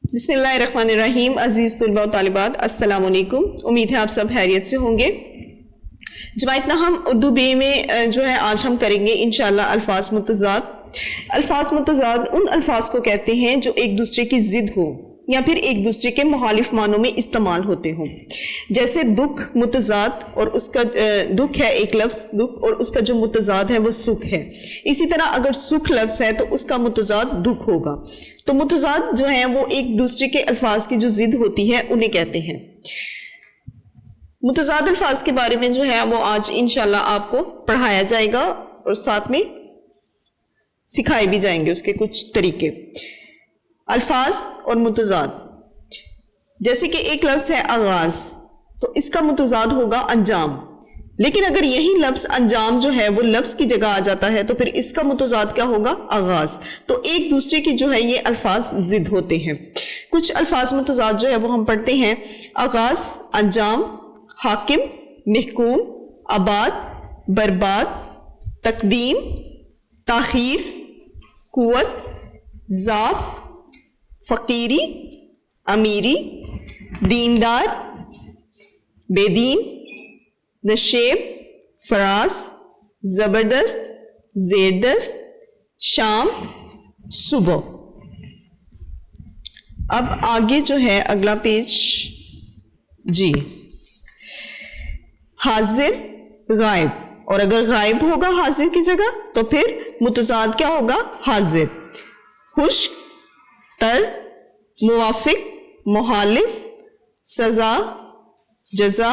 بسم اللہ الرحمن الرحیم. عزیز طلباء و طالبات السلام علیکم. امید ہے آپ سب خیریت سے ہوں گے. جماعت ہم اردو بی میں جو ہے آج ہم کریں گے انشاءاللہ الفاظ متضاد. الفاظ متضاد ان الفاظ کو کہتے ہیں جو ایک دوسرے کی ضد ہو یا پھر ایک دوسرے کے مخالف معنوں میں استعمال ہوتے ہوں. جیسے دکھ متضاد اور اس کا دکھ ہے ایک لفظ دکھ اور اس کا جو متضاد ہے وہ سکھ ہے. اسی طرح اگر سکھ لفظ ہے تو اس کا متضاد دکھ ہوگا. تو متضاد جو ہیں وہ ایک دوسرے کے الفاظ کی جو ضد ہوتی ہے انہیں کہتے ہیں. متضاد الفاظ کے بارے میں جو ہے وہ آج انشاءاللہ آپ کو پڑھایا جائے گا اور ساتھ میں سکھائے بھی جائیں گے اس کے کچھ طریقے. الفاظ اور متضاد، جیسے کہ ایک لفظ ہے آغاز تو اس کا متضاد ہوگا انجام. لیکن اگر یہی لفظ انجام جو ہے وہ لفظ کی جگہ آ جاتا ہے تو پھر اس کا متضاد کیا ہوگا؟ آغاز. تو ایک دوسرے کی جو ہے یہ الفاظ ضد ہوتے ہیں. کچھ الفاظ متضاد جو ہے وہ ہم پڑھتے ہیں: آغاز، انجام، حاکم، محکوم، آباد، برباد، تقدیم، تاخیر، قوت، ضعف، فقیری، امیری، دیندار، بے دین، نشیب، فراز، زبردست، زیر دست، شام، صبح. اب آگے جو ہے اگلا پیج جی، حاضر، غائب. اور اگر غائب ہوگا حاضر کی جگہ تو پھر متضاد کیا ہوگا؟ حاضر. خشک، تر، موافق، مخالف، سزا، جزا،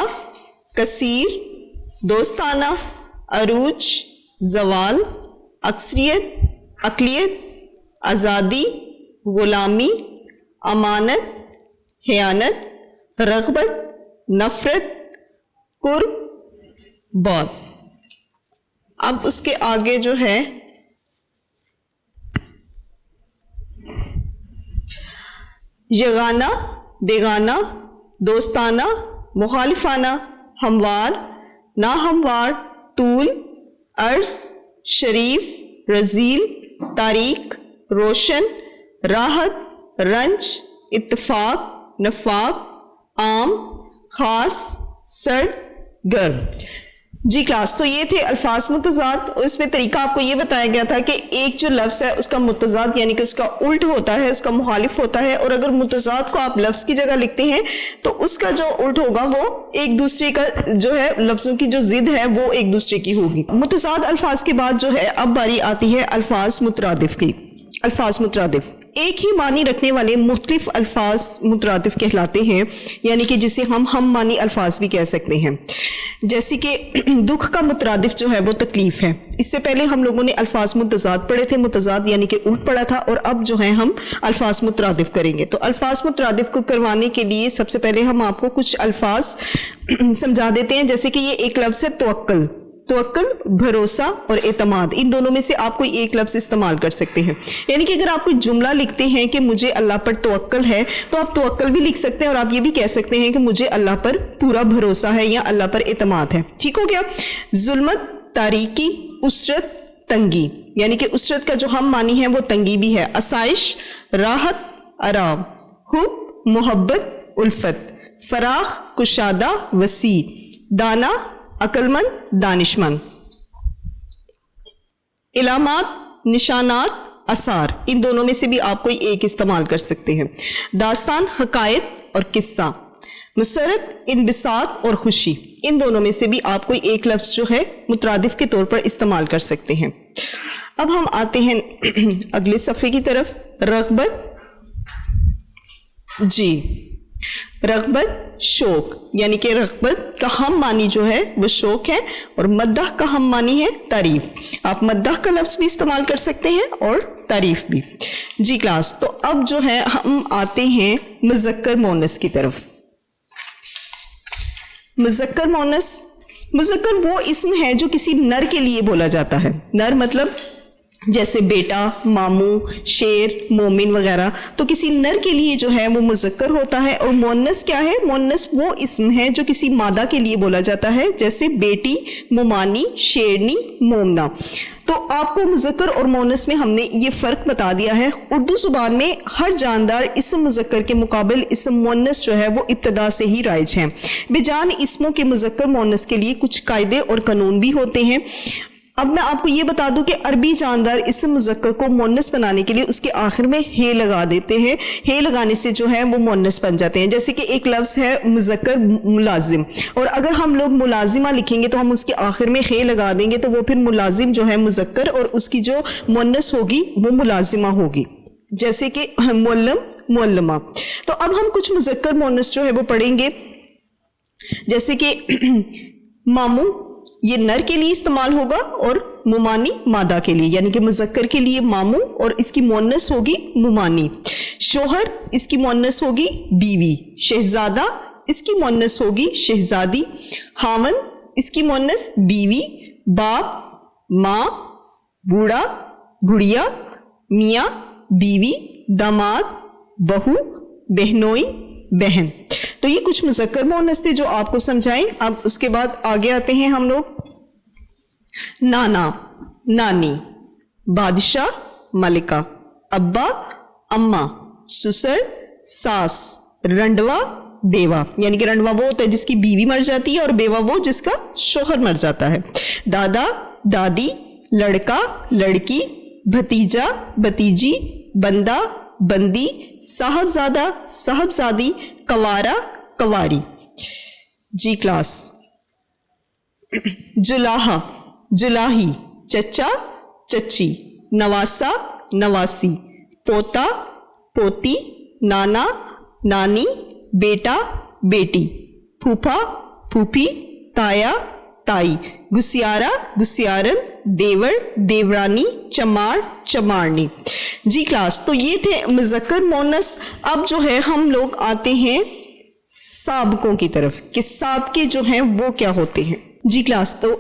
کثیر، دوستانہ، عروج، زوال، اکثریت، اقلیت، آزادی، غلامی، امانت، خیانت، رغبت، نفرت، قرب، بعد. اب اس کے آگے جو ہے یگانہ، بیگانہ، دوستانہ، مخالفانہ، ہموار، ناہموار، طول، عرض، شریف، رذیل، تاریک، روشن، راحت، رنج، اتفاق، نفاق، عام، خاص، سرد، گرم. جی کلاس، تو یہ تھے الفاظ متضاد. اور اس میں طریقہ آپ کو یہ بتایا گیا تھا کہ ایک جو لفظ ہے اس کا متضاد یعنی کہ اس کا الٹ ہوتا ہے، اس کا مخالف ہوتا ہے. اور اگر متضاد کو آپ لفظ کی جگہ لکھتے ہیں تو اس کا جو الٹ ہوگا وہ ایک دوسرے کا جو ہے لفظوں کی جو ضد ہے وہ ایک دوسرے کی ہوگی. متضاد الفاظ کے بعد جو ہے اب باری آتی ہے الفاظ مترادف کی. الفاظ مترادف ایک ہی معنی رکھنے والے مختلف الفاظ مترادف کہلاتے ہیں، یعنی کہ جسے ہم معنی الفاظ بھی کہہ سکتے ہیں. جیسے کہ دکھ کا مترادف جو ہے وہ تکلیف ہے. اس سے پہلے ہم لوگوں نے الفاظ متضاد پڑھے تھے، متضاد یعنی کہ الٹ پڑھا تھا، اور اب جو ہے ہم الفاظ مترادف کریں گے. تو الفاظ مترادف کو کروانے کے لیے سب سے پہلے ہم آپ کو کچھ الفاظ سمجھا دیتے ہیں. جیسے کہ یہ ایک لفظ ہے توکل. توکل بھروسہ اور اعتماد، ان دونوں میں سے آپ کوئی ایک لفظ استعمال کر سکتے ہیں. یعنی کہ اگر آپ کوئی جملہ لکھتے ہیں کہ مجھے اللہ پر توکل ہے تو آپ توکل بھی لکھ سکتے ہیں اور آپ یہ بھی کہہ سکتے ہیں کہ مجھے اللہ پر پورا بھروسہ ہے یا اللہ پر اعتماد ہے. ٹھیک ہو گیا. ظلمت، تاریکی، اسرت، تنگی، یعنی کہ اسرت کا جو ہم معنی ہے وہ تنگی بھی ہے. آسائش، راحت، آرام، حب، محبت، الفت، فراخ، کشادہ، وسیع، دانا، عقل مند، دانش مند. علامات، نشانات، آثار، ان دونوں میں سے بھی آپ کوئی ایک استعمال کر سکتے ہیں. داستان، حکایت اور قصہ. مسرت، انبساط اور خوشی، ان دونوں میں سے بھی آپ کوئی ایک لفظ جو ہے مترادف کے طور پر استعمال کر سکتے ہیں. اب ہم آتے ہیں اگلے صفحے کی طرف. رغبت، جی رغبت، شوق، یعنی کہ رغبت کا ہم معنی جو ہے وہ شوق ہے، اور مدح کا ہم معنی ہے تعریف. آپ مدح کا لفظ بھی استعمال کر سکتے ہیں اور تعریف بھی. جی کلاس، تو اب جو ہے ہم آتے ہیں مذکر مؤنث کی طرف. مذکر مؤنث، مذکر وہ اسم ہے جو کسی نر کے لیے بولا جاتا ہے. نر مطلب جیسے بیٹا، ماموں، شیر، مومن وغیرہ. تو کسی نر کے لیے جو ہے وہ مذکر ہوتا ہے. اور مؤنث کیا ہے؟ مؤنث وہ اسم ہے جو کسی مادہ کے لیے بولا جاتا ہے، جیسے بیٹی، ممانی، شیرنی، مومنہ. تو آپ کو مذکر اور مؤنث میں ہم نے یہ فرق بتا دیا ہے. اردو زبان میں ہر جاندار اسم مذکر کے مقابل اسم مؤنث جو ہے وہ ابتدا سے ہی رائج ہیں. بجان اسموں کے مذکر مؤنث کے لیے کچھ قاعدے اور قانون بھی ہوتے ہیں. اب میں آپ کو یہ بتا دوں کہ عربی جاندار اسم مذکر کو مؤنث بنانے کے لیے اس کے آخر میں ہے لگا دیتے ہیں. ہے لگانے سے جو ہے وہ مؤنث بن جاتے ہیں. جیسے کہ ایک لفظ ہے مذکر ملازم, اور اگر ہم لوگ ملازمہ لکھیں گے تو ہم اس کے آخر میں ہے لگا دیں گے تو وہ پھر ملازم جو ہے مذکر اور اس کی جو مؤنث ہوگی وہ ملازمہ ہوگی. جیسے کہ معلم معلمہ. تو اب ہم کچھ مذکر مؤنث جو ہے وہ پڑھیں گے. جیسے کہ ماموں یہ نر کے لیے استعمال ہوگا اور ممانی مادہ کے لیے, یعنی کہ مذکر کے لیے ماموں اور اس کی مؤنث ہوگی ممانی. شوہر اس کی مؤنث ہوگی بیوی. شہزادہ اس کی مؤنث ہوگی شہزادی. خاوند اس کی مؤنث بیوی. باپ ماں. بوڑھا بڑھیا. میاں بیوی. داماد بہو. بہنوئی بہن. تو یہ کچھ مذکر مؤنث تھے جو آپ کو سمجھائیں. اب اس کے بعد آگے آتے ہیں ہم لوگ. نانا نانی. بادشاہ ملکہ. ابا اماں. سسر ساس. رنڈوا بیوہ, یعنی کہ رنڈوا وہ ہوتا ہے جس کی بیوی مر جاتی ہے اور بیوہ وہ جس کا شوہر مر جاتا ہے. دادا دادی. لڑکا لڑکی. بھتیجا بھتیجی. بندہ بندی. صاحبزادہ صاحبزادی. کنوارا کنواری. جی کلاس. جلاحہ جلاحی. چچا چچی. نواسا نواسی. پوتا پوتی. نانا نانی. بیٹا بیٹی. پھوپھا پھوپھی. تایا تائی. گسیارا گسیارن. دیور دیورانی. چماڑ چماڑنی. جی کلاس, تو یہ تھے مذکر مؤنث. اب جو ہے ہم لوگ آتے ہیں سابقوں کی طرف کہ سابقے جو ہیں وہ کیا ہوتے ہیں. جی کلاس, تو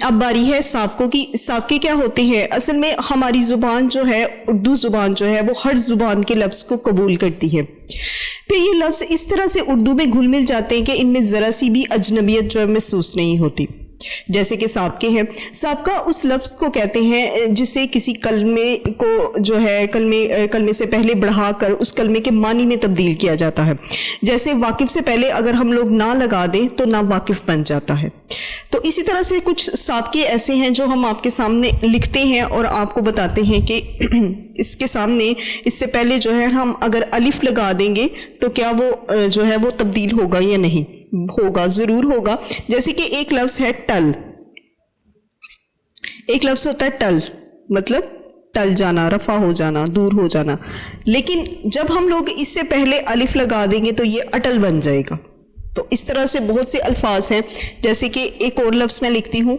اب باری ہے سابقوں کی. سابقے کیا ہوتے ہیں؟ اصل میں ہماری زبان جو ہے اردو زبان جو ہے وہ ہر زبان کے لفظ کو قبول کرتی ہے. پھر یہ لفظ اس طرح سے اردو میں گھل مل جاتے ہیں کہ ان میں ذرا سی بھی اجنبیت جو ہے محسوس نہیں ہوتی. جیسے کہ سابقے ہیں. سابقہ اس لفظ کو کہتے ہیں جسے کسی کلمے کو جو ہے کلمے سے پہلے بڑھا کر اس کلمے کے معنی میں تبدیل کیا جاتا ہے. جیسے واقف سے پہلے اگر ہم لوگ نہ لگا دیں تو نا واقف بن جاتا ہے. تو اسی طرح سے کچھ سابقے ایسے ہیں جو ہم آپ کے سامنے لکھتے ہیں اور آپ کو بتاتے ہیں کہ اس کے سامنے اس سے پہلے جو ہے ہم اگر الف لگا دیں گے تو کیا وہ جو ہے وہ تبدیل ہوگا یا نہیں. ہوگا, ضرور ہوگا. جیسے کہ ایک لفظ ہے ٹل. ایک لفظ ہوتا ہے ٹل, مطلب ٹل جانا, رفع ہو جانا, دور ہو جانا. لیکن جب ہم لوگ اس سے پہلے الف لگا دیں گے تو یہ اٹل بن جائے گا. تو اس طرح سے بہت سے الفاظ ہیں. جیسے کہ ایک اور لفظ میں لکھتی ہوں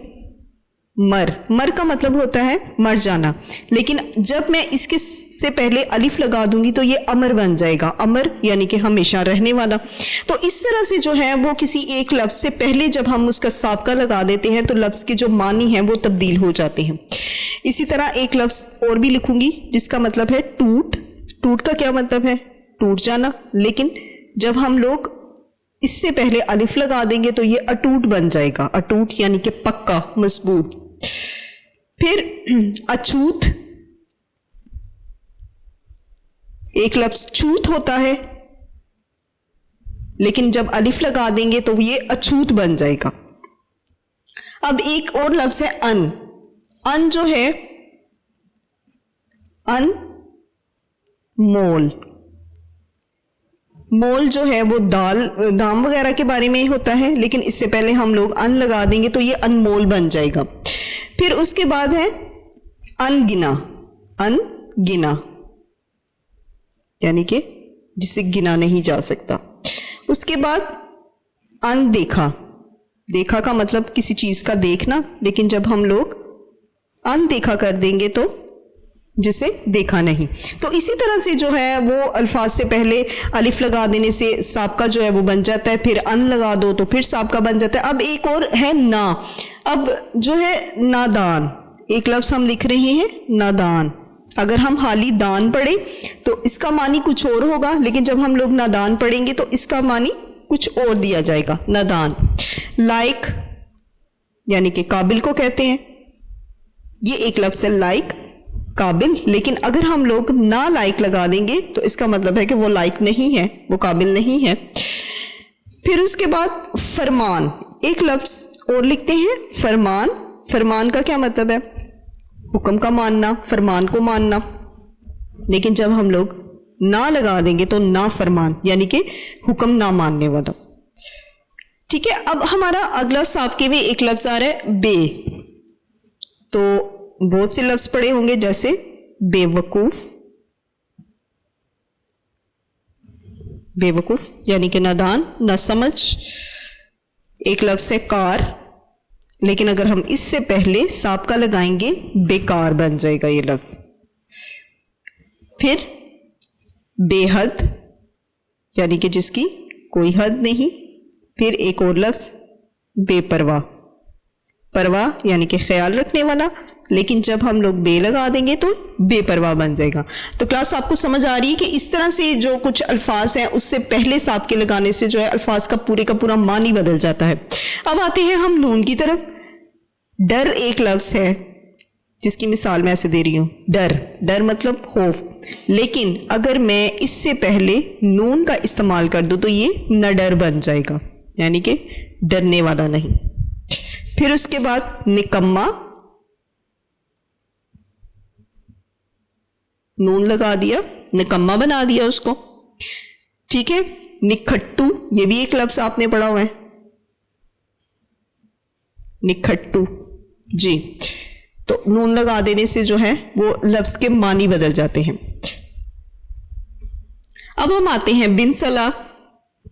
مر. مر کا مطلب ہوتا ہے مر جانا, لیکن جب میں اس کے سے پہلے الف لگا دوں گی تو یہ امر بن جائے گا. امر یعنی کہ ہمیشہ رہنے والا. تو اس طرح سے جو ہے وہ کسی ایک لفظ سے پہلے جب ہم اس کا سابقہ لگا دیتے ہیں تو لفظ کے جو معنی ہیں وہ تبدیل ہو جاتے ہیں. اسی طرح ایک لفظ اور بھی لکھوں گی جس کا مطلب ہے ٹوٹ. ٹوٹ کا کیا مطلب ہے؟ ٹوٹ جانا. لیکن جب ہم لوگ اس سے پہلے الف لگا دیں گے تو یہ اٹوٹ بن جائے گا. اٹوٹ یعنی کہ پکا, مضبوط. پھر اچھوت. ایک لفظ چھوت ہوتا ہے لیکن جب الف لگا دیں گے تو یہ اچھوت بن جائے گا. اب ایک اور لفظ ہے ان. ان جو ہے ان مول. مول جو ہے وہ دام وغیرہ کے بارے میں ہوتا ہے, لیکن اس سے پہلے ہم لوگ ان لگا دیں گے تو یہ انمول بن جائے گا. پھر اس کے بعد ہے ان گنا. ان گنا یعنی کہ جسے گنا نہیں جا سکتا. اس کے بعد ان دیکھا. دیکھا کا مطلب کسی چیز کا دیکھنا, لیکن جب ہم لوگ ان دیکھا کر دیں گے تو جسے دیکھا نہیں. تو اسی طرح سے جو ہے وہ الفاظ سے پہلے الف لگا دینے سے سابقہ جو ہے وہ بن جاتا ہے. پھر ان لگا دو تو پھر سابقہ بن جاتا ہے. اب ایک اور ہے نا. اب جو ہے نادان. ایک لفظ ہم لکھ رہے ہیں نادان. اگر ہم حالی دان پڑھیں تو اس کا معنی کچھ اور ہوگا, لیکن جب ہم لوگ نادان پڑھیں گے تو اس کا معنی کچھ اور دیا جائے گا. نادان. لائق یعنی کہ قابل کو کہتے ہیں. یہ ایک لفظ ہے لائق، قابل، لیکن اگر ہم لوگ نا لائق لگا دیں گے تو اس کا مطلب ہے کہ وہ لائق نہیں ہے، وہ قابل نہیں ہے۔ پھر اس کے بعد فرمان، ایک لفظ اور لکھتے ہیں فرمان۔ فرمان کا کیا مطلب ہے؟ حکم کا ماننا، فرمان کو ماننا، لیکن جب ہم لوگ نا لگا دیں گے تو نا فرمان یعنی کہ حکم نہ ماننے والا۔ ٹھیک ہے، اب ہمارا اگلا سابقے میں ایک لفظ آ رہا ہے بے۔ تو بہت سے لفظ پڑے ہوں گے جیسے بے وقوف، بے وقوف یعنی کہ نادان، نہ سمجھ۔ ایک لفظ ہے کار، لیکن اگر ہم اس سے پہلے سابقہ لگائیں گے بیکار بن جائے گا یہ لفظ۔ پھر بے حد یعنی کہ جس کی کوئی حد نہیں۔ پھر ایک اور لفظ بے پرواہ، پرواہ یعنی کہ خیال رکھنے والا، لیکن جب ہم لوگ بے لگا دیں گے تو بے پرواہ بن جائے گا۔ تو کلاس آپ کو سمجھ آ رہی ہے کہ اس طرح سے جو کچھ الفاظ ہیں اس سے پہلے سابقے لگانے سے جو ہے الفاظ کا پورا معنی بدل جاتا ہے۔ اب آتے ہیں ہم نون کی طرف۔ ڈر ایک لفظ ہے جس کی مثال میں ایسے دے رہی ہوں، ڈر، ڈر مطلب خوف، لیکن اگر میں اس سے پہلے نون کا استعمال کر دوں تو یہ نہ ڈر بن جائے گا یعنی کہ ڈرنے والا نہیں۔ پھر اس کے بعد نکما، نون لگا دیا، نکما بنا دیا اس کو۔ ٹھیک ہے، نکھٹو، یہ بھی ایک لفظ آپ نے پڑھا ہوا ہے، نکھٹو جی۔ تو نون لگا دینے سے جو ہے وہ لفظ کے معنی بدل جاتے ہیں۔ اب ہم آتے ہیں بن صلاح،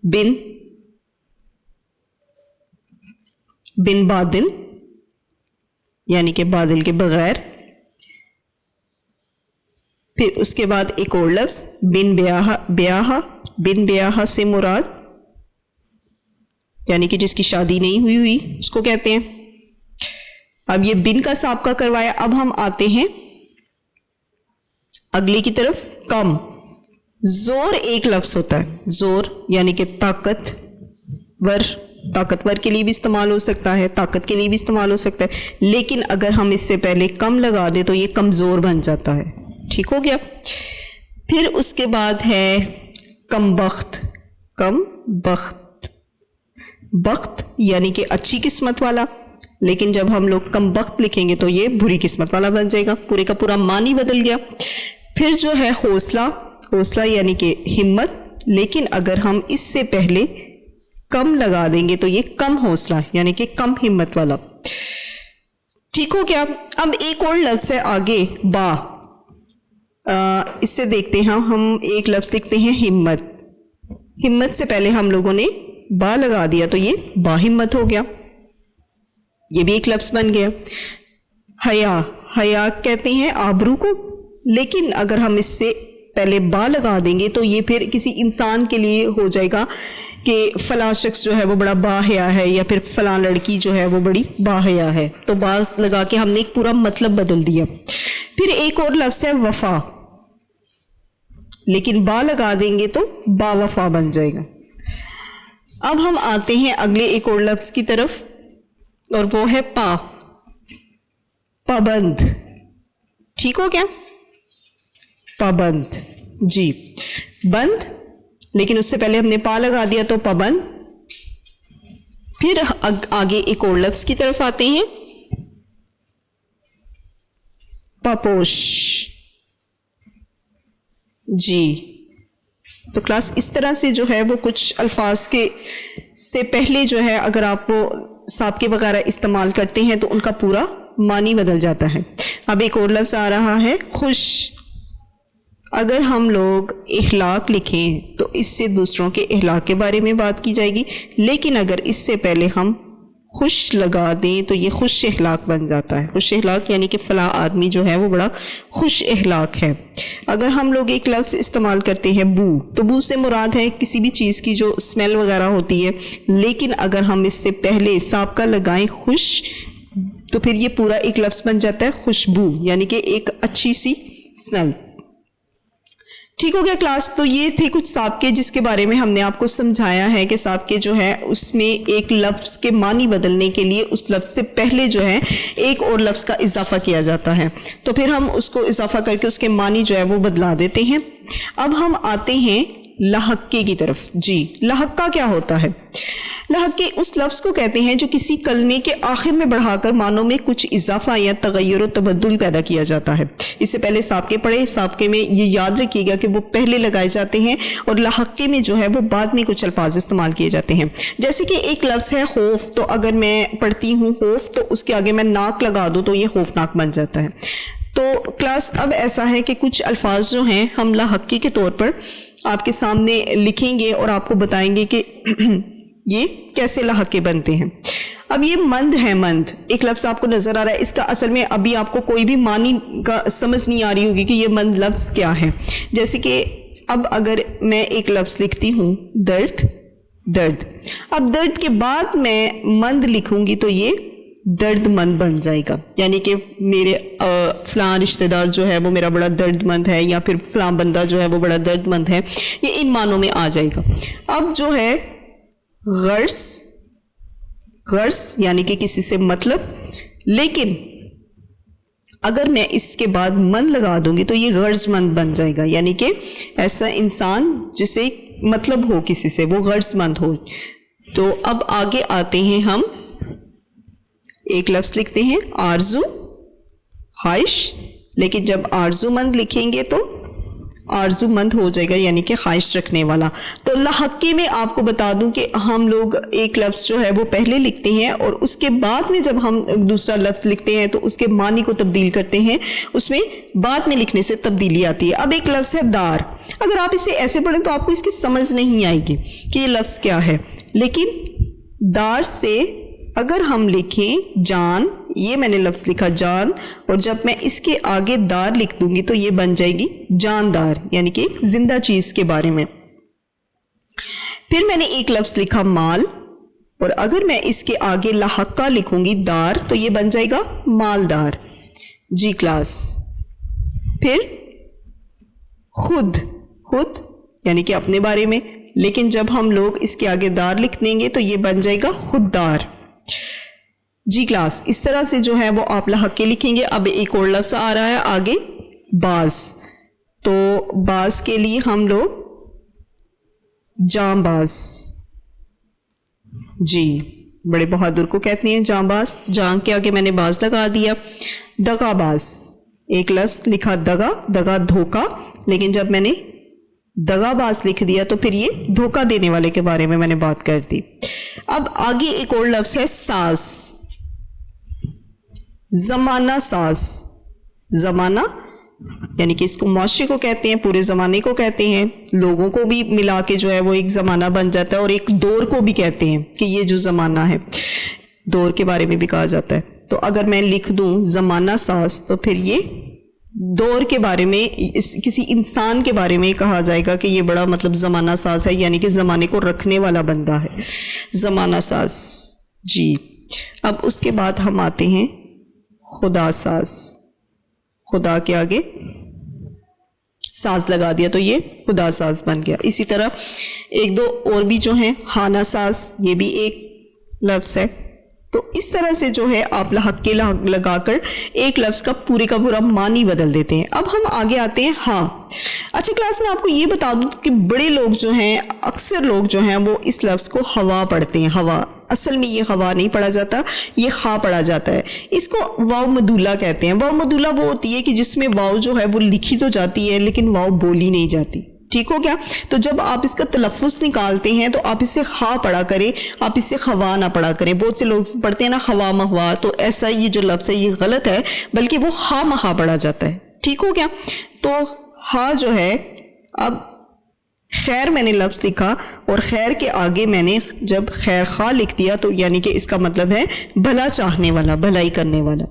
بن، بن بادل یعنی کہ بادل کے بغیر۔ پھر اس کے بعد ایک اور لفظ بن بیاہا، بیاہا، بن بیاہا سے مراد یعنی کہ جس کی شادی نہیں ہوئی اس کو کہتے ہیں۔ اب یہ بن کا سابقہ کروایا، اب ہم آتے ہیں اگلے کی طرف، کم۔ زور ایک لفظ ہوتا ہے، زور یعنی کہ طاقتور، طاقتور کے لیے بھی استعمال ہو سکتا ہے، طاقت کے لیے بھی استعمال ہو سکتا ہے، لیکن اگر ہم اس سے پہلے کم لگا دیں تو یہ کمزور بن جاتا ہے۔ ٹھیک ہو گیا۔ پھر اس کے بعد ہے کم بخت، کم بخت، بخت یعنی کہ اچھی قسمت والا، لیکن جب ہم لوگ کم بخت لکھیں گے تو یہ بری قسمت والا بن جائے گا، پورے کا پورا معنی بدل گیا۔ پھر جو ہے حوصلہ، حوصلہ یعنی کہ ہمت، لیکن اگر ہم اس سے پہلے کم لگا دیں گے تو یہ کم حوصلہ یعنی کہ کم ہمت والا۔ ٹھیک ہو گیا۔ اب ایک اور لفظ ہے آگے با، اس سے دیکھتے ہیں ہم ایک لفظ لکھتے ہیں ہمت، ہمت سے پہلے ہم لوگوں نے با لگا دیا تو یہ با ہمت ہو گیا، یہ بھی ایک لفظ بن گیا۔ حیا، حیا کہتے ہیں آبرو کو، لیکن اگر ہم اس سے پہلے با لگا دیں گے تو یہ پھر کسی انسان کے لیے ہو جائے گا کہ فلاں شخص جو ہے وہ بڑا با حیا ہے، یا پھر فلاں لڑکی جو ہے وہ بڑی با حیا ہے، تو با لگا کے ہم نے ایک پورا مطلب بدل دیا۔ پھر ایک اور لفظ ہے وفا، لیکن با لگا دیں گے تو با وفا بن جائے گا۔ اب ہم آتے ہیں اگلے ایک اور لفظ کی طرف، اور وہ ہے پا، پابند۔ ٹھیک ہو گیا، پابند جی، بند، لیکن اس سے پہلے ہم نے پا لگا دیا تو پابند۔ پھر آگے ایک اور لفظ کی طرف آتے ہیں، پاپوش جی۔ تو کلاس اس طرح سے جو ہے وہ کچھ الفاظ کے سے پہلے جو ہے اگر آپ وہ سابقے وغیرہ استعمال کرتے ہیں تو ان کا پورا معنی بدل جاتا ہے۔ اب ایک اور لفظ آ رہا ہے خوش۔ اگر ہم لوگ اخلاق لکھیں تو اس سے دوسروں کے اخلاق کے بارے میں بات کی جائے گی، لیکن اگر اس سے پہلے ہم خوش لگا دیں تو یہ خوش اخلاق بن جاتا ہے۔ خوش اخلاق یعنی کہ فلاں آدمی جو ہے وہ بڑا خوش اخلاق ہے۔ اگر ہم لوگ ایک لفظ استعمال کرتے ہیں بو، تو بو سے مراد ہے کسی بھی چیز کی جو اسمیل وغیرہ ہوتی ہے، لیکن اگر ہم اس سے پہلے سابقہ لگائیں خوش تو پھر یہ پورا ایک لفظ بن جاتا ہے خوشبو، یعنی کہ ایک اچھی سی اسمیل۔ ٹھیک ہو گیا کلاس. تو یہ تھے کچھ سابقے جس کے بارے میں ہم نے آپ کو سمجھایا ہے کہ سابقے جو ہے اس میں ایک لفظ کے معنی بدلنے کے لیے اس لفظ سے پہلے جو ہے ایک اور لفظ کا اضافہ کیا جاتا ہے, تو پھر ہم اس کو اضافہ کر کے اس کے معنی جو ہے وہ بدلا دیتے ہیں. اب ہم آتے ہیں لحقے کی طرف. جی, لحقہ کیا ہوتا ہے؟ لحقے اس لفظ کو کہتے ہیں جو کسی کلمے کے آخر میں بڑھا کر معنوں میں کچھ اضافہ یا تغیر و تبدل پیدا کیا جاتا ہے. اس سے پہلے سابقے پڑھے, سابقے میں یہ یاد رکھیے گا کہ وہ پہلے لگائے جاتے ہیں اور لحقے میں جو ہے وہ بعد میں کچھ الفاظ استعمال کیے جاتے ہیں. جیسے کہ ایک لفظ ہے خوف, تو اگر میں پڑھتی ہوں خوف تو اس کے آگے میں ناک لگا دوں تو یہ خوفناک بن جاتا ہے. تو کلاس اب ایسا ہے کہ کچھ الفاظ جو ہیں ہم لاحقی کے طور پر آپ کے سامنے لکھیں گے اور آپ کو بتائیں گے کہ یہ کیسے لاحقے بنتے ہیں. اب یہ مند ہے, مند ایک لفظ آپ کو نظر آ رہا ہے, اس کا اصل میں ابھی آپ کو کوئی بھی معنی کا سمجھ نہیں آ رہی ہوگی کہ یہ مند لفظ کیا ہے. جیسے کہ اب اگر میں ایک لفظ لکھتی ہوں درد, درد, اب درد کے بعد میں مند لکھوں گی تو یہ درد مند بن جائے گا, یعنی کہ میرے فلاں رشتہ دار جو ہے وہ میرا بڑا درد مند ہے, یا پھر فلاں بندہ جو ہے وہ بڑا درد مند ہے, یہ ان معنوں میں آ جائے گا. اب جو ہے غرض, غرض یعنی کہ کسی سے مطلب, لیکن اگر میں اس کے بعد مند لگا دوں گی تو یہ غرض مند بن جائے گا, یعنی کہ ایسا انسان جسے مطلب ہو کسی سے, وہ غرض مند ہو. تو اب آگے آتے ہیں, ہم ایک لفظ لکھتے ہیں آرزو, خواہش, لیکن جب آرزو مند لکھیں گے تو آرزو مند ہو جائے گا, یعنی کہ خواہش رکھنے والا. تو لاحقے میں آپ کو بتا دوں کہ ہم لوگ ایک لفظ جو ہے وہ پہلے لکھتے ہیں اور اس کے بعد میں جب ہم دوسرا لفظ لکھتے ہیں تو اس کے معنی کو تبدیل کرتے ہیں, اس میں بعد میں لکھنے سے تبدیلی آتی ہے. اب ایک لفظ ہے دار, اگر آپ اسے ایسے پڑھیں تو آپ کو اس کی سمجھ نہیں آئے گی کہ یہ لفظ کیا ہے, لیکن دار سے اگر ہم لکھیں جان, یہ میں نے لفظ لکھا جان, اور جب میں اس کے آگے دار لکھ دوں گی تو یہ بن جائے گی جاندار, یعنی کہ زندہ چیز کے بارے میں. پھر میں نے ایک لفظ لکھا مال, اور اگر میں اس کے آگے لاحقہ لکھوں گی دار تو یہ بن جائے گا مالدار. جی کلاس. پھر خود, خود یعنی کہ اپنے بارے میں, لیکن جب ہم لوگ اس کے آگے دار لکھ دیں گے تو یہ بن جائے گا خوددار. جی کلاس, اس طرح سے جو ہے وہ آپ لاحقے لکھیں گے. اب ایک اور لفظ آ رہا ہے آگے باز, تو باز کے لیے ہم لوگ جاں باز, جی بڑے بہادر کو کہتے ہیں جاں باز, جاں کے آگے میں نے باز لگا دیا. دغا باز, ایک لفظ لکھا دغا, دغا دھوکا, لیکن جب میں نے دغا باز لکھ دیا تو پھر یہ دھوکا دینے والے کے بارے میں نے بات کر دی. اب آگے ایک اور لفظ ہے ساز, زمانہ ساز. زمانہ یعنی کہ اس کو معاشرے کو کہتے ہیں, پورے زمانے کو کہتے ہیں, لوگوں کو بھی ملا کے جو ہے وہ ایک زمانہ بن جاتا ہے, اور ایک دور کو بھی کہتے ہیں کہ یہ جو زمانہ ہے, دور کے بارے میں بھی کہا جاتا ہے. تو اگر میں لکھ دوں زمانہ ساز تو پھر یہ دور کے بارے میں, کسی انسان کے بارے میں کہا جائے گا کہ یہ بڑا مطلب زمانہ ساز ہے, یعنی کہ زمانے کو رکھنے والا بندہ ہے, زمانہ ساز. جی اب اس کے بعد ہم آتے ہیں خدا ساز. خدا کے آگے ساز لگا دیا تو یہ خدا ساز بن گیا. اسی طرح ایک دو اور بھی جو ہیں, خانہ ساز, یہ بھی ایک لفظ ہے. تو اس طرح سے جو ہے آپ لاحقے لگا کر ایک لفظ کا پورے کا پورا معنی بدل دیتے ہیں. اب ہم آگے آتے ہیں ہاں. اچھا کلاس میں آپ کو یہ بتا دوں کہ بڑے لوگ جو ہیں, اکثر لوگ جو ہیں وہ اس لفظ کو ہوا پڑھتے ہیں. ہوا, اصل میں یہ ہوا نہیں پڑھا جاتا, یہ خا پڑھا جاتا ہے. اس کو واو مدولہ کہتے ہیں. واو مدولہ وہ ہوتی ہے کہ جس میں واو جو ہے وہ لکھی تو جاتی ہے لیکن واو بولی نہیں جاتی. ٹھیک ہو گیا. تو جب آپ اس کا تلفظ نکالتے ہیں تو آپ اس سے خا پڑھا کریں, آپ اس سے خوا نہ پڑھا کریں. بہت سے لوگ پڑھتے ہیں نا خوا مہوا, تو ایسا یہ جو لفظ ہے یہ غلط ہے, بلکہ وہ خا مہا پڑھا جاتا ہے. ٹھیک ہو گیا. تو ہا جو ہے, اب خیر میں نے لفظ لکھا اور خیر کے آگے میں نے جب خیر خواہ لکھ دیا تو یعنی کہ اس کا مطلب ہے بھلا چاہنے والا, بھلائی کرنے والا.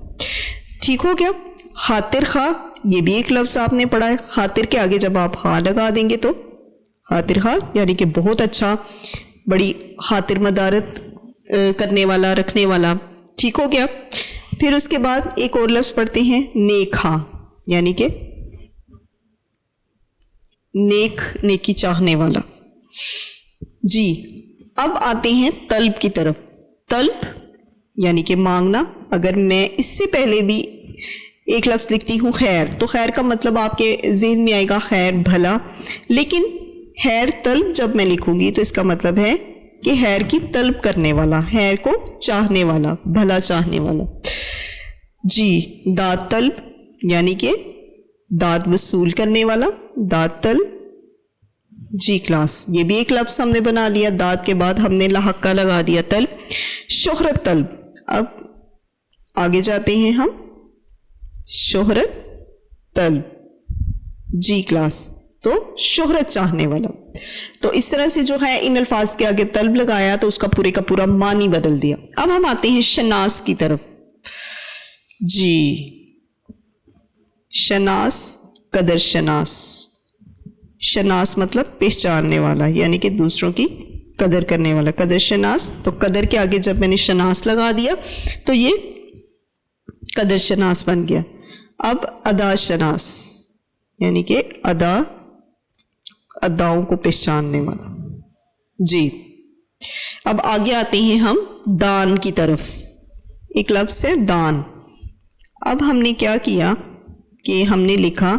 ٹھیک ہو گیا. خاطر خواہ, یہ بھی ایک لفظ آپ نے پڑھا ہے. خاطر کے آگے جب آپ ہاں لگا دیں گے تو خاطر خواہ یعنی کہ بہت اچھا, بڑی خاطر مدارت کرنے والا, رکھنے والا. ٹھیک ہو گیا. پھر اس کے بعد ایک اور لفظ پڑھتے ہیں نیک خواہ, یعنی کہ نیک نیکی چاہنے والا. جی اب آتے ہیں طلب کی طرف. طلب یعنی کہ مانگنا. اگر میں اس سے پہلے بھی ایک لفظ لکھتی ہوں خیر, تو خیر کا مطلب آپ کے ذہن میں آئے گا خیر بھلا, لیکن خیر طلب جب میں لکھوں گی تو اس کا مطلب ہے کہ خیر کی طلب کرنے والا, خیر کو چاہنے والا, بھلا چاہنے والا. جی داد طلب یعنی کہ داد وصول کرنے والا, داد طلب. جی کلاس یہ بھی ایک لفظ ہم نے بنا لیا. داد کے بعد ہم نے لاحق کا لگا دیا طلب. شہرت طلب. اب آگے جاتے ہیں ہم, شہرت طلب. جی کلاس تو شہرت چاہنے والا. تو اس طرح سے جو ہے ان الفاظ کے آگے طلب لگایا تو اس کا پورے کا پورا معنی بدل دیا. اب ہم آتے ہیں شناس کی طرف. جی شناس, قدر شناس. شناس مطلب پہچاننے والا یعنی کہ دوسروں کی قدر کرنے والا. قدر شناس, تو قدر کے آگے جب میں نے شناس لگا دیا تو یہ قدر شناس بن گیا. اب ادا شناس یعنی کہ اداؤں کو پہچاننے والا. جی اب آگے آتے ہیں ہم دان کی طرف. ایک لفظ ہے دان. اب ہم نے کیا کیا کہ ہم نے لکھا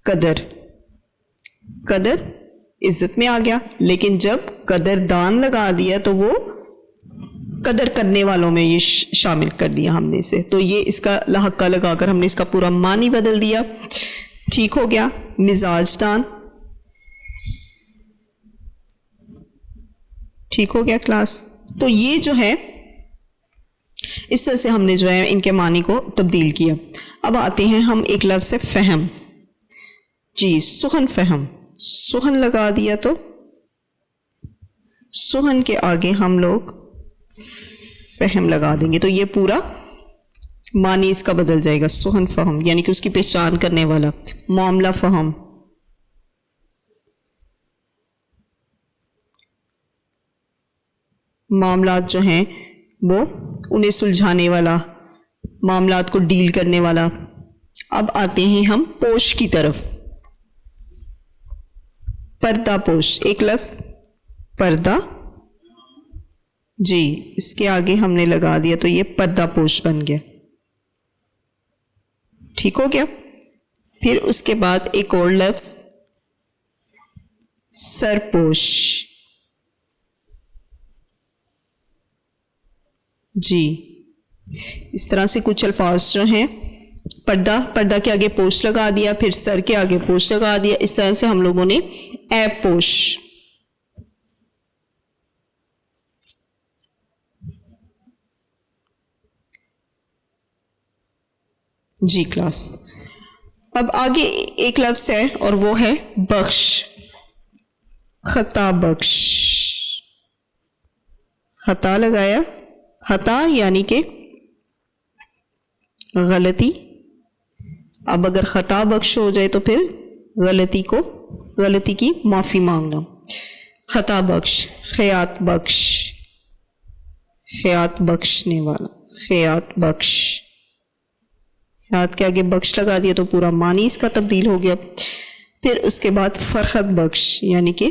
قدر. قدر عزت میں آ گیا, لیکن جب قدر دان لگا دیا تو وہ قدر کرنے والوں میں یہ شامل کر دیا ہم نے اسے, تو یہ اس کا لاحق کا لگا کر ہم نے اس کا پورا معنی بدل دیا. ٹھیک ہو گیا. مزاج دان. ٹھیک ہو گیا کلاس. تو یہ جو ہے اس طرح سے ہم نے جو ہے ان کے معنی کو تبدیل کیا. اب آتے ہیں ہم ایک لفظ سے فہم. جی سخن فہم. سخن لگا دیا تو سخن کے آگے ہم لوگ فہم لگا دیں گے تو یہ پورا معنی اس کا بدل جائے گا. سخن فہم یعنی کہ اس کی پہچان کرنے والا. معاملہ فہم. معاملات جو ہیں وہ انہیں سلجھانے والا, معاملات کو ڈیل کرنے والا. اب آتے ہیں ہم پوش کی طرف. پردہ پوش. ایک لفظ پردہ. جی اس کے آگے ہم نے لگا دیا تو یہ پردہ پوش بن گیا. ٹھیک ہو گیا. پھر اس کے بعد ایک اور لفظ سرپوش. جی اس طرح سے کچھ الفاظ جو ہیں, پردہ کے آگے پوش لگا دیا, پھر سر کے آگے پوش لگا دیا. اس طرح سے ہم لوگوں نے عیب پوش. جی کلاس اب آگے ایک لفظ ہے اور وہ ہے بخش. خطا بخش. خطا لگایا. خطا یعنی کہ غلطی. اب اگر خطا بخش ہو جائے تو پھر غلطی کی معافی مانگنا. خطا بخش. خیات بخش. خیات بخشنے والا. خیات بخش. خیات کے آگے بخش لگا دیا تو پورا معنی اس کا تبدیل ہو گیا. پھر اس کے بعد فرحت بخش یعنی کہ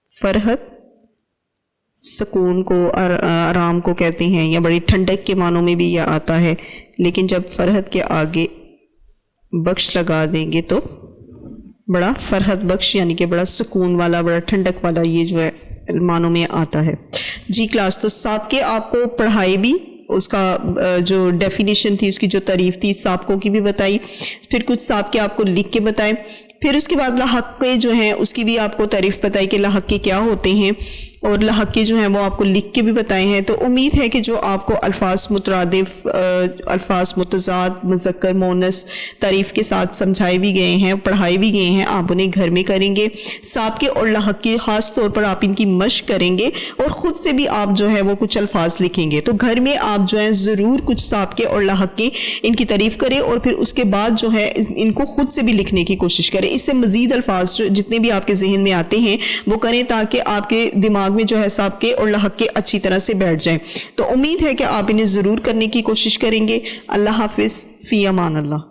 فرحت سکون کو, آرام کو کہتے ہیں, یا بڑی ٹھنڈک کے معنوں میں بھی یہ آتا ہے, لیکن جب فرحت کے آگے بخش لگا دیں گے تو بڑا فرحت بخش یعنی کہ بڑا سکون والا, بڑا ٹھنڈک والا یہ جو ہے معنوں میں آتا ہے. جی کلاس تو سابقے آپ کو پڑھائے بھی, اس کا جو ڈیفینیشن تھی, اس کی جو تعریف تھی, سابقوں کی بھی بتائی, پھر کچھ سابقے آپ کو لکھ کے بتائے, پھر اس کے بعد لاحق کے جو ہیں اس کی بھی آپ کو تعریف بتائی کہ لاحق کے کیا ہوتے ہیں, اور لاحق کے جو ہیں وہ آپ کو لکھ کے بھی بتائے ہیں. تو امید ہے کہ جو آپ کو الفاظ مترادف, الفاظ متضاد, مذکر مؤنث تعریف کے ساتھ سمجھائے بھی گئے ہیں, پڑھائے بھی گئے ہیں, آپ انہیں گھر میں کریں گے. سابقے اور لاحق کی خاص طور پر آپ ان کی مشق کریں گے, اور خود سے بھی آپ جو ہے وہ کچھ الفاظ لکھیں گے. تو گھر میں آپ جو ہیں ضرور کچھ سابقے اور لاحق کے ان کی تعریف کریں, اور پھر اس کے بعد جو ہے ان کو خود سے بھی لکھنے کی کوشش کریں. اس سے مزید الفاظ جو جتنے بھی آپ کے ذہن میں آتے ہیں وہ کریں, تاکہ آپ کے دماغ میں جو ہے سابقے اور لاحق کے اچھی طرح سے بیٹھ جائیں. تو امید ہے کہ آپ انہیں ضرور کرنے کی کوشش کریں گے. اللہ حافظ. فی امان اللہ.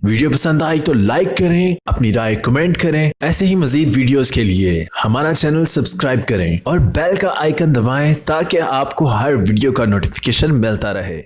ویڈیو پسند آئی تو لائک کریں، اپنی رائے کمنٹ کریں۔ ایسے ہی مزید ویڈیوز کے لیے ہمارا چینل سبسکرائب کریں اور بیل کا آئیکن دبائیں تاکہ آپ کو ہر ویڈیو کا نوٹیفیکیشن ملتا رہے۔